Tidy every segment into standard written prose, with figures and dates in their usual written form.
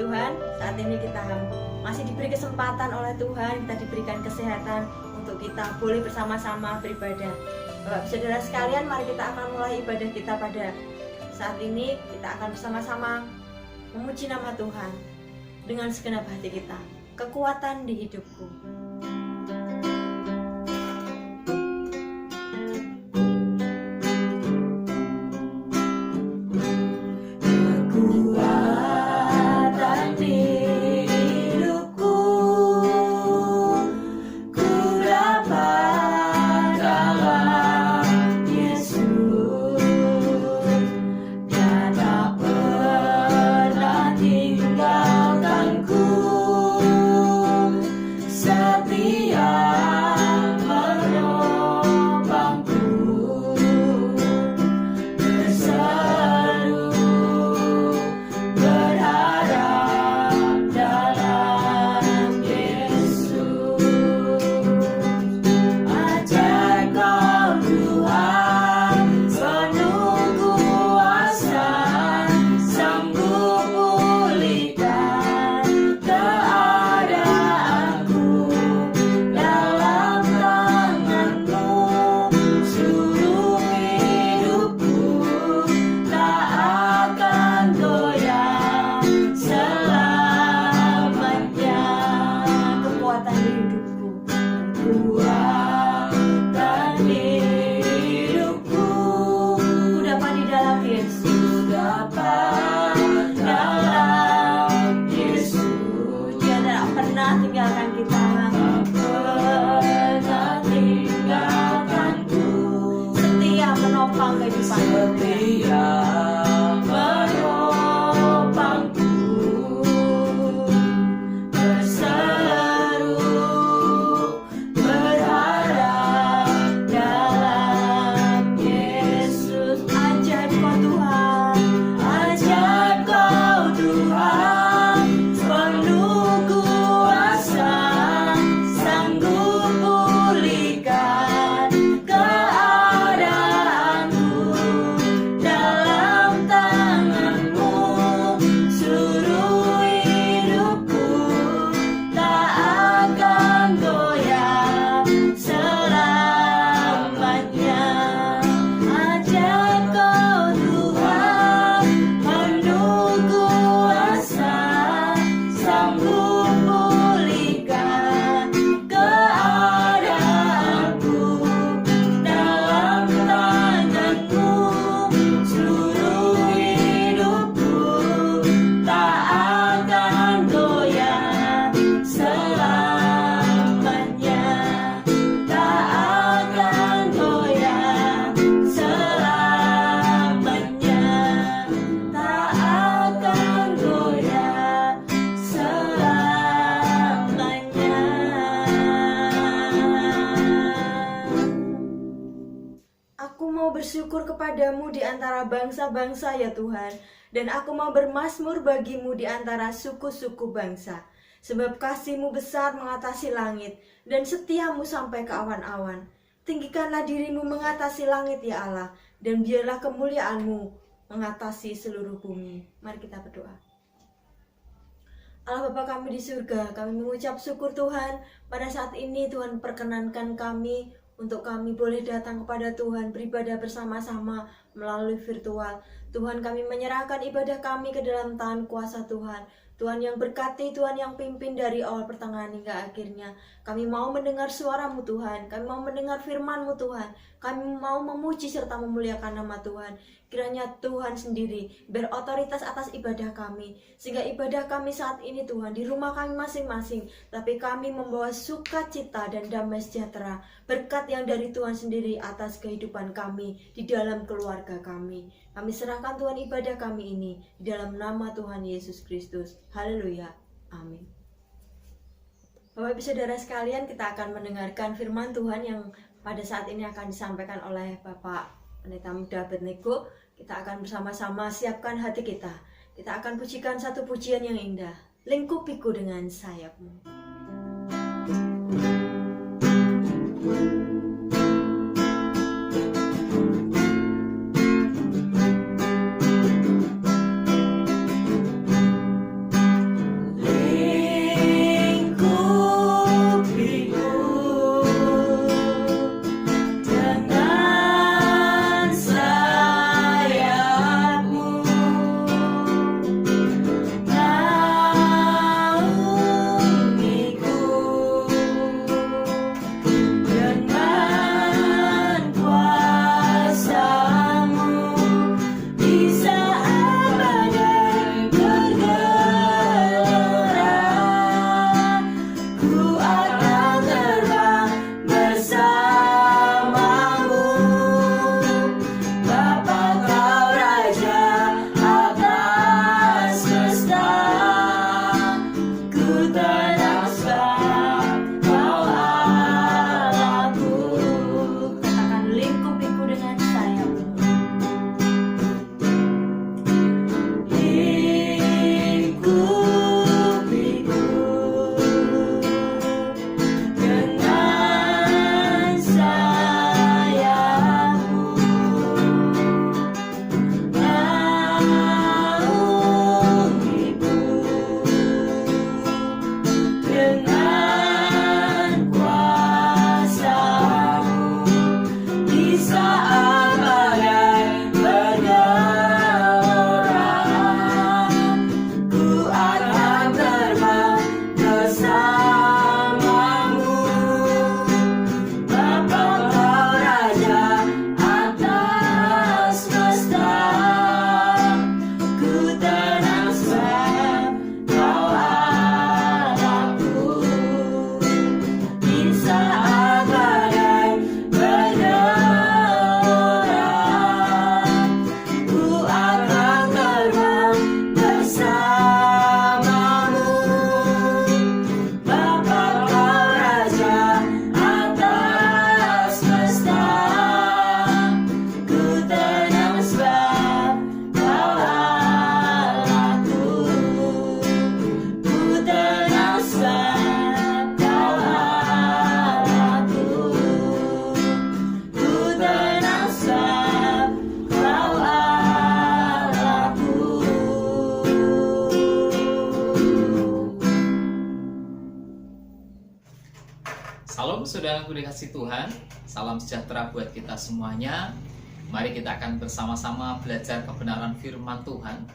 Tuhan, saat ini kita masih diberi kesempatan oleh Tuhan, kita diberikan kesehatan untuk kita boleh bersama-sama beribadah. Bapak saudara sekalian, mari kita akan mulai ibadah kita pada saat ini. Kita akan bersama-sama memuji nama Tuhan dengan segenap hati kita. Kekuatan di hidupku. Bersyukur kepadamu di antara bangsa-bangsa ya Tuhan, dan aku mau bermazmur bagimu di antara suku-suku bangsa. Sebab kasih-Mu besar mengatasi langit, dan setiamu sampai ke awan-awan. Tinggikanlah dirimu mengatasi langit ya Allah, dan biarlah kemuliaan-Mu mengatasi seluruh bumi. Mari kita berdoa. Allah Bapa kami di surga, kami mengucap syukur Tuhan, pada saat ini Tuhan perkenankan kami untuk kami boleh datang kepada Tuhan beribadah bersama-sama melalui virtual. Tuhan, kami menyerahkan ibadah kami ke dalam tangan kuasa Tuhan. Tuhan yang berkati, Tuhan yang pimpin dari awal pertengahan hingga akhirnya. Kami mau mendengar suara-Mu Tuhan, kami mau mendengar firman-Mu Tuhan. Kami mau memuji serta memuliakan nama Tuhan. Kiranya Tuhan sendiri berotoritas atas ibadah kami, sehingga ibadah kami saat ini Tuhan di rumah kami masing-masing, tapi kami membawa sukacita dan damai sejahtera, berkat yang dari Tuhan sendiri atas kehidupan kami di dalam keluarga kami. Kami serahkan Tuhan ibadah kami ini di dalam nama Tuhan Yesus Kristus. Haleluya. Amin. Bapak Ibu Saudara sekalian, kita akan mendengarkan firman Tuhan yang pada saat ini akan disampaikan oleh Bapak Pendeta Muda Abednego. Kita akan bersama-sama siapkan hati kita. Kita akan pujikan satu pujian yang indah. Lingkupiku dengan sayap-Mu. yang dikasihi Tuhan, salam sejahtera buat kita semuanya. Mari kita akan bersama-sama belajar kebenaran firman Tuhan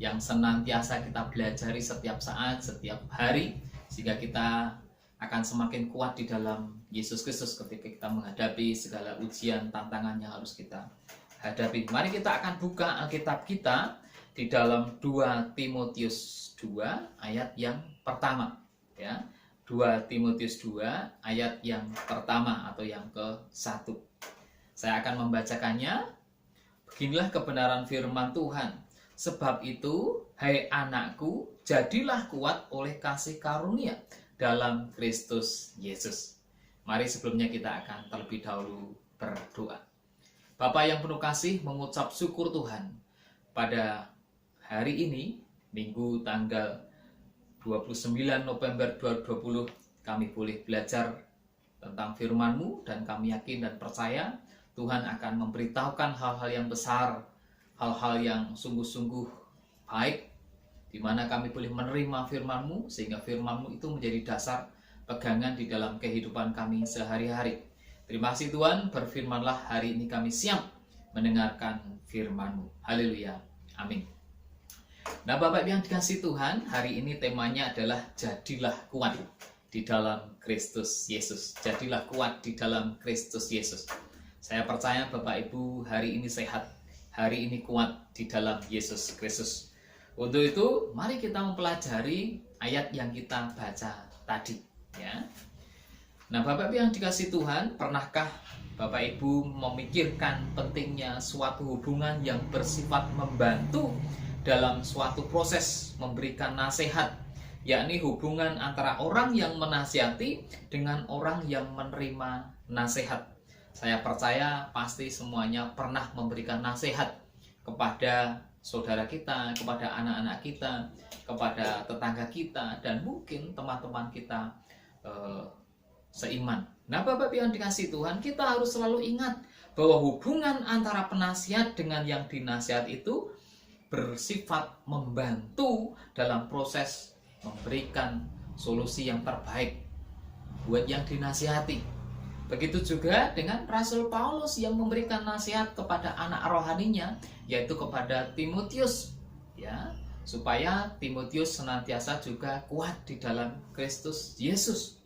yang senantiasa kita pelajari setiap saat, setiap hari, sehingga kita akan semakin kuat di dalam Yesus Kristus ketika kita menghadapi segala ujian, tantangan yang harus kita hadapi. Mari kita akan buka Alkitab kita di dalam 2 Timotius 2 ayat yang pertama, ya. 2 Timotius 2 ayat yang pertama atau yang ke-1. Saya akan membacakannya. Beginilah kebenaran firman Tuhan. Sebab itu, hai anakku, jadilah kuat oleh kasih karunia dalam Kristus Yesus. Mari sebelumnya kita akan terlebih dahulu berdoa. Bapa yang penuh kasih, mengucap syukur Tuhan pada hari ini, Minggu tanggal 29 November 2020, kami boleh belajar tentang firman-Mu, dan kami yakin dan percaya Tuhan akan memberitahukan hal-hal yang besar, hal-hal yang sungguh-sungguh baik, di mana kami boleh menerima firman-Mu, sehingga firman-Mu itu menjadi dasar pegangan di dalam kehidupan kami sehari-hari. Terima kasih Tuhan, berfirmanlah hari ini kami siap mendengarkan firman-Mu. Haleluya, amin. Nah Bapak yang dikasihi Tuhan, hari ini temanya adalah jadilah kuat di dalam Kristus Yesus. Jadilah kuat di dalam Kristus Yesus. Saya percaya Bapak Ibu hari ini sehat, hari ini kuat di dalam Yesus Kristus. Untuk itu, mari kita mempelajari ayat yang kita baca tadi, ya. Nah Bapak Ibu yang dikasihi Tuhan, pernahkah Bapak Ibu memikirkan pentingnya suatu hubungan yang bersifat membantu dalam suatu proses memberikan nasihat, yakni hubungan antara orang yang menasihati dengan orang yang menerima nasihat. Saya percaya pasti semuanya pernah memberikan nasihat kepada saudara kita, kepada anak-anak kita, kepada tetangga kita, dan mungkin teman-teman kita seiman. Nah Bapak yang dikasihi Tuhan, kita harus selalu ingat bahwa hubungan antara penasihat dengan yang dinasihat itu bersifat membantu dalam proses memberikan solusi yang terbaik buat yang dinasihati. Begitu juga dengan Rasul Paulus yang memberikan nasihat kepada anak rohaninya, yaitu kepada Timotius, ya, supaya Timotius senantiasa juga kuat di dalam Kristus Yesus.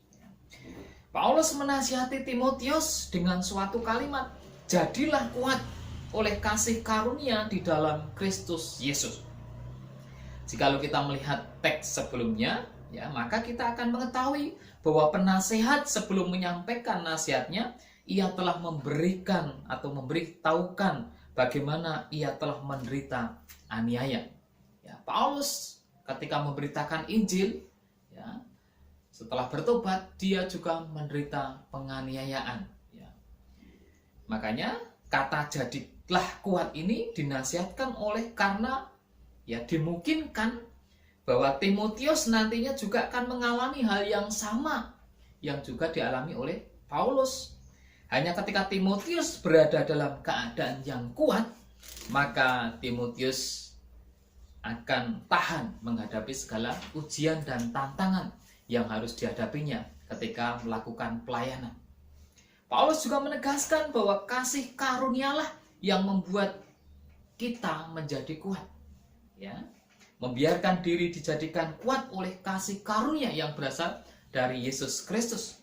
Paulus menasihati Timotius dengan suatu kalimat, jadilah kuat oleh kasih karunia di dalam Kristus Yesus. Jikalau kita melihat teks sebelumnya, ya, maka kita akan mengetahui bahwa penasehat sebelum menyampaikan nasihatnya, ia telah memberikan atau memberitahukan bagaimana ia telah menderita aniaya. Ya, Paulus ketika memberitakan Injil, ya, setelah bertobat, dia juga menderita penganiayaan. Ya. Makanya kata jadilah kuat ini dinasihatkan oleh karena ya dimungkinkan bahwa Timotius nantinya juga akan mengalami hal yang sama yang juga dialami oleh Paulus. Hanya ketika Timotius berada dalam keadaan yang kuat, maka Timotius akan tahan menghadapi segala ujian dan tantangan yang harus dihadapinya ketika melakukan pelayanan. Paulus juga menegaskan bahwa kasih karunialah yang membuat kita menjadi kuat, ya. Membiarkan diri dijadikan kuat oleh kasih karunia yang berasal dari Yesus Kristus.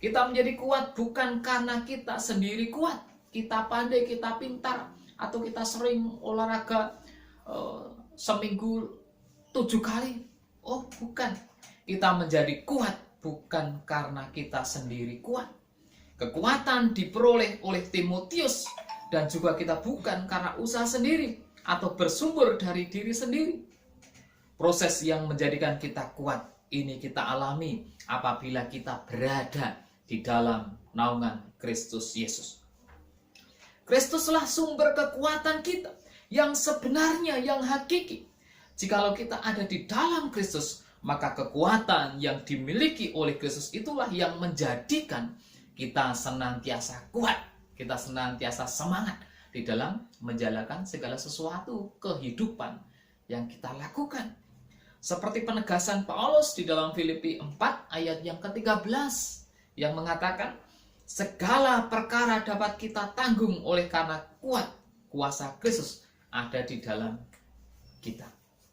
Kita menjadi kuat bukan karena kita sendiri kuat, kita pandai, kita pintar, atau kita sering olahraga seminggu 7 kali. Oh, bukan. Kita menjadi kuat bukan karena kita sendiri kuat. Kekuatan diperoleh oleh Timotius dan juga kita bukan karena usaha sendiri atau bersumber dari diri sendiri. Proses yang menjadikan kita kuat ini kita alami apabila kita berada di dalam naungan Kristus Yesus. Kristuslah sumber kekuatan kita yang sebenarnya, yang hakiki. Jikalau kita ada di dalam Kristus, maka kekuatan yang dimiliki oleh Kristus itulah yang menjadikan kita senantiasa kuat, kita senantiasa semangat di dalam menjalankan segala sesuatu kehidupan yang kita lakukan. Seperti penegasan Paulus di dalam Filipi 4 ayat yang ke-13 yang mengatakan, segala perkara dapat kita tanggung oleh karena kuat kuasa Kristus ada di dalam kita.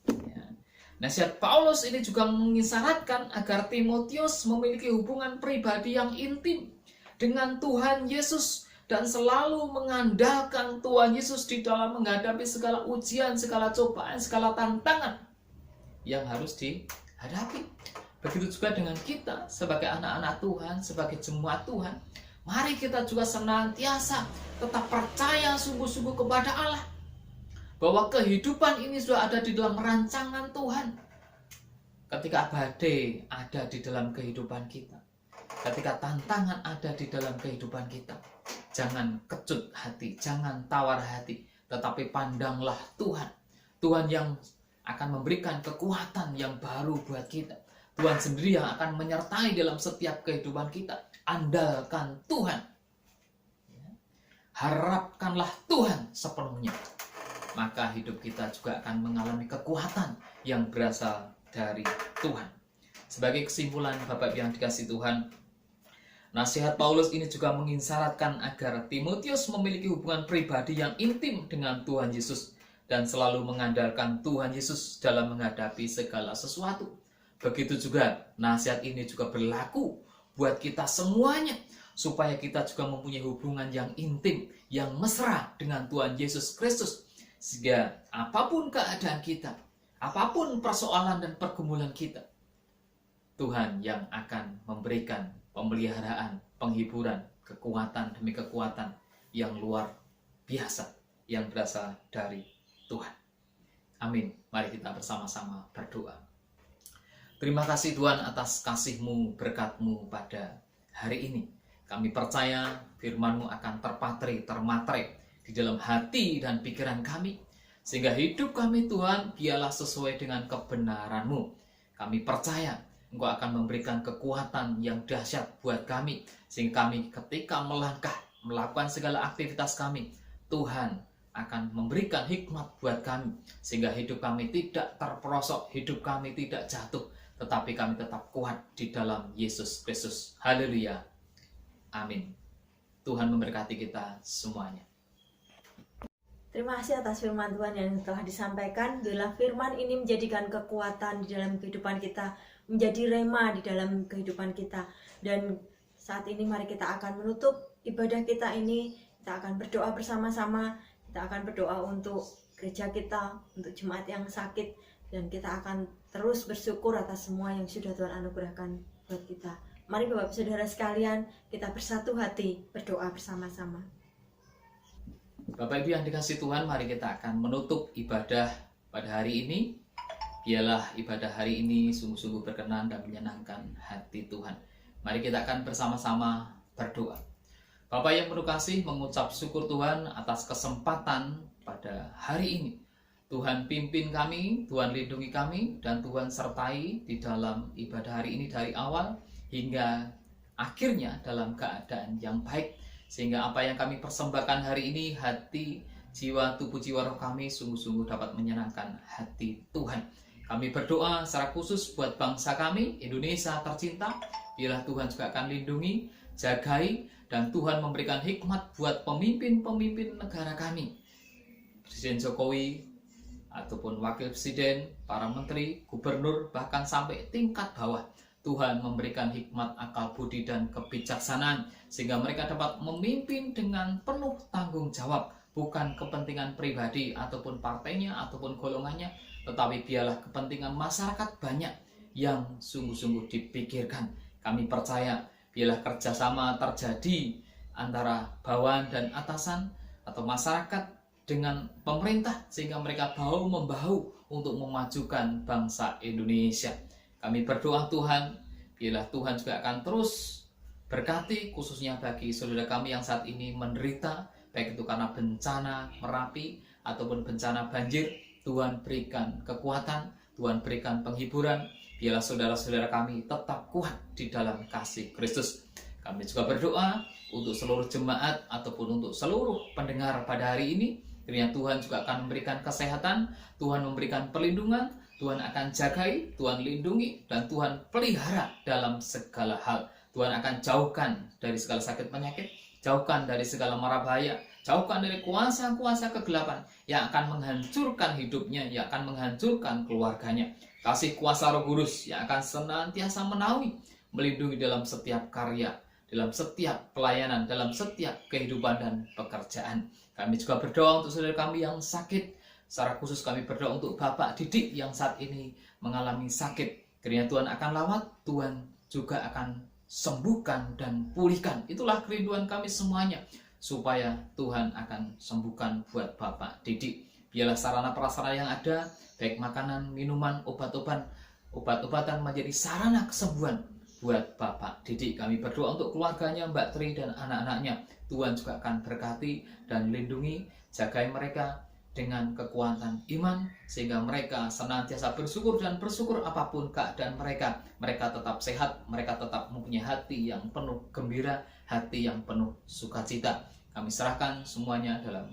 Ya. Nasihat Paulus ini juga mengisyaratkan agar Timotius memiliki hubungan pribadi yang intim dengan Tuhan Yesus dan selalu mengandalkan Tuhan Yesus di dalam menghadapi segala ujian, segala cobaan, segala tantangan yang harus dihadapi. Begitu juga dengan kita sebagai anak-anak Tuhan, sebagai jemaat Tuhan. Mari kita juga senantiasa tetap percaya sungguh-sungguh kepada Allah bahwa kehidupan ini sudah ada di dalam rancangan Tuhan. Ketika badai ada di dalam kehidupan kita, ketika tantangan ada di dalam kehidupan kita, jangan kecut hati, jangan tawar hati, tetapi pandanglah Tuhan. Tuhan yang akan memberikan kekuatan yang baru buat kita. Tuhan sendiri yang akan menyertai dalam setiap kehidupan kita. Andalkan Tuhan. Harapkanlah Tuhan sepenuhnya. Maka hidup kita juga akan mengalami kekuatan yang berasal dari Tuhan. Sebagai kesimpulan, Bapak yang dikasihi Tuhan, nasihat Paulus ini juga mengisyaratkan agar Timotius memiliki hubungan pribadi yang intim dengan Tuhan Yesus dan selalu mengandalkan Tuhan Yesus dalam menghadapi segala sesuatu. Begitu juga nasihat ini juga berlaku buat kita semuanya, supaya kita juga mempunyai hubungan yang intim, yang mesra dengan Tuhan Yesus Kristus, sehingga apapun keadaan kita, apapun persoalan dan pergumulan kita, Tuhan yang akan memberikan pemeliharaan, penghiburan, kekuatan demi kekuatan yang luar biasa yang berasal dari Tuhan. Amin. Mari kita bersama-sama berdoa. Terima kasih Tuhan atas kasih-Mu, berkat-Mu pada hari ini. Kami percaya firman-Mu akan terpatri, termatre di dalam hati dan pikiran kami, sehingga hidup kami Tuhan biarlah sesuai dengan kebenaran-Mu. Kami percaya Engkau akan memberikan kekuatan yang dahsyat buat kami, sehingga kami ketika melangkah, melakukan segala aktivitas kami, Tuhan akan memberikan hikmat buat kami, sehingga hidup kami tidak terperosok, hidup kami tidak jatuh, tetapi kami tetap kuat di dalam Yesus Kristus. Haleluya. Amin. Tuhan memberkati kita semuanya. Terima kasih atas firman Tuhan yang telah disampaikan. Biarlah firman ini menjadikan kekuatan di dalam kehidupan kita, menjadi rema di dalam kehidupan kita. Dan saat ini mari kita akan menutup ibadah kita ini. Kita akan berdoa bersama-sama. Kita akan berdoa untuk gereja kita, untuk jemaat yang sakit. Dan kita akan terus bersyukur atas semua yang sudah Tuhan anugerahkan buat kita. Mari Bapak Saudara sekalian, kita bersatu hati berdoa bersama-sama. Bapak Ibu yang dikasihi Tuhan, mari kita akan menutup ibadah pada hari ini. Biarlah ibadah hari ini sungguh-sungguh berkenan dan menyenangkan hati Tuhan. Mari kita akan bersama-sama berdoa. Bapak yang penuh kasih, mengucap syukur Tuhan atas kesempatan pada hari ini. Tuhan pimpin kami, Tuhan lindungi kami, dan Tuhan sertai di dalam ibadah hari ini dari awal hingga akhirnya dalam keadaan yang baik. Sehingga apa yang kami persembahkan hari ini, hati, jiwa, tubuh, jiwa, roh kami sungguh-sungguh dapat menyenangkan hati Tuhan. Kami berdoa secara khusus buat bangsa kami, Indonesia tercinta. Biarlah Tuhan juga akan lindungi, jagai, dan Tuhan memberikan hikmat buat pemimpin-pemimpin negara kami. Presiden Jokowi, ataupun wakil presiden, para menteri, gubernur, bahkan sampai tingkat bawah. Tuhan memberikan hikmat, akal budi, dan kebijaksanaan, sehingga mereka dapat memimpin dengan penuh tanggung jawab, bukan kepentingan pribadi, ataupun partainya, ataupun golongannya, tetapi biarlah kepentingan masyarakat banyak yang sungguh-sungguh dipikirkan. Kami percaya, biarlah kerjasama terjadi antara bawahan dan atasan, atau masyarakat dengan pemerintah, sehingga mereka bahu-membahu untuk memajukan bangsa Indonesia. Kami berdoa Tuhan, biarlah Tuhan juga akan terus berkati, khususnya bagi saudara kami yang saat ini menderita, baik itu karena bencana Merapi ataupun bencana banjir. Tuhan berikan kekuatan, Tuhan berikan penghiburan, biarlah saudara-saudara kami tetap kuat di dalam kasih Kristus. Kami juga berdoa untuk seluruh jemaat ataupun untuk seluruh pendengar pada hari ini. Kiranya Tuhan juga akan memberikan kesehatan, Tuhan memberikan perlindungan, Tuhan akan jagai, Tuhan lindungi, dan Tuhan pelihara dalam segala hal. Tuhan akan jauhkan dari segala sakit penyakit, jauhkan dari segala mara bahaya, jauhkan dari kuasa-kuasa kegelapan yang akan menghancurkan hidupnya, yang akan menghancurkan keluarganya. Kasih kuasa Roh Kudus yang akan senantiasa menaungi, melindungi dalam setiap karya, dalam setiap pelayanan, dalam setiap kehidupan dan pekerjaan. Kami juga berdoa untuk saudara kami yang sakit. Secara khusus kami berdoa untuk Bapak Didik yang saat ini mengalami sakit. Kiranya Tuhan akan lawat, Tuhan juga akan sembuhkan dan pulihkan. Itulah kerinduan kami semuanya, supaya Tuhan akan sembuhkan buat Bapak Didik. Biarlah sarana prasarana yang ada, baik makanan, minuman, obat-obatan menjadi sarana kesembuhan buat Bapak Didik. Kami berdoa untuk keluarganya, Mbak Tri dan anak-anaknya. Tuhan juga akan berkati dan lindungi, jagai mereka dengan kekuatan iman, sehingga mereka senantiasa bersyukur dan bersyukur apapun keadaan mereka. Mereka tetap sehat, mereka tetap mempunyai hati yang penuh gembira, hati yang penuh sukacita. Kami serahkan semuanya dalam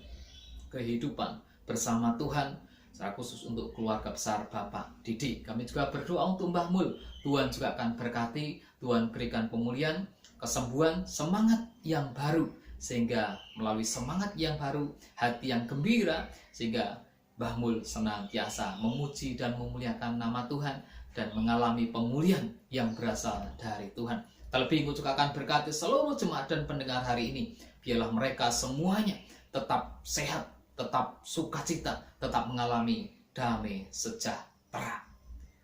kehidupan bersama Tuhan, secara khusus untuk keluarga besar Bapak Didik. Kami juga berdoa untuk Mbah Mul. Tuhan juga akan berkati, Tuhan berikan pemulihan, kesembuhan, semangat yang baru, sehingga melalui semangat yang baru, hati yang gembira, sehingga Mbah Mul senantiasa memuji dan memuliakan nama Tuhan dan mengalami pemulihan yang berasal dari Tuhan. Terlebih Engkau juga akan berkati seluruh jemaat dan pendengar hari ini. Biarlah mereka semuanya tetap sehat, tetap sukacita, tetap mengalami damai sejahtera.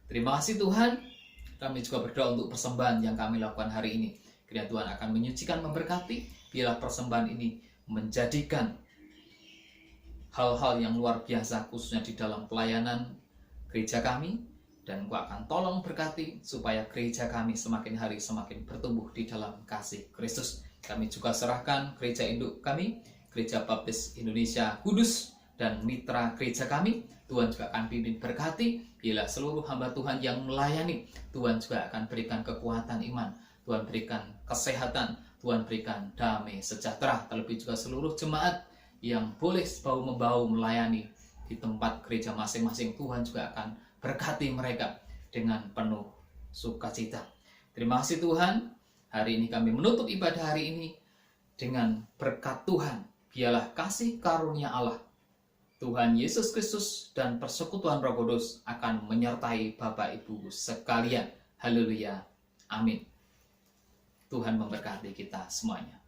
Terima kasih Tuhan. Kami juga berdoa untuk persembahan yang kami lakukan hari ini. Kiranya Tuhan akan menyucikan, memberkati. Biarlah persembahan ini menjadikan hal-hal yang luar biasa, khususnya di dalam pelayanan gereja kami. Dan Engkau akan tolong berkati supaya gereja kami semakin hari semakin bertumbuh di dalam kasih Kristus. Kami juga serahkan gereja induk kami, Gereja Baptis Indonesia Kudus, dan mitra gereja kami. Tuhan juga akan pimpin berkati. Bila seluruh hamba Tuhan yang melayani, Tuhan juga akan berikan kekuatan iman, Tuhan berikan kesehatan, Tuhan berikan damai sejahtera. Terlebih juga seluruh jemaat yang boleh bahu-membahu melayani di tempat gereja masing-masing, Tuhan juga akan berkati mereka dengan penuh sukacita. Terima kasih Tuhan. Hari ini kami menutup ibadah hari ini dengan berkat Tuhan. Biarlah kasih karunia Allah, Tuhan Yesus Kristus, dan persekutuan Roh Kudus akan menyertai Bapak Ibu sekalian. Haleluya. Amin. Tuhan memberkati kita semuanya.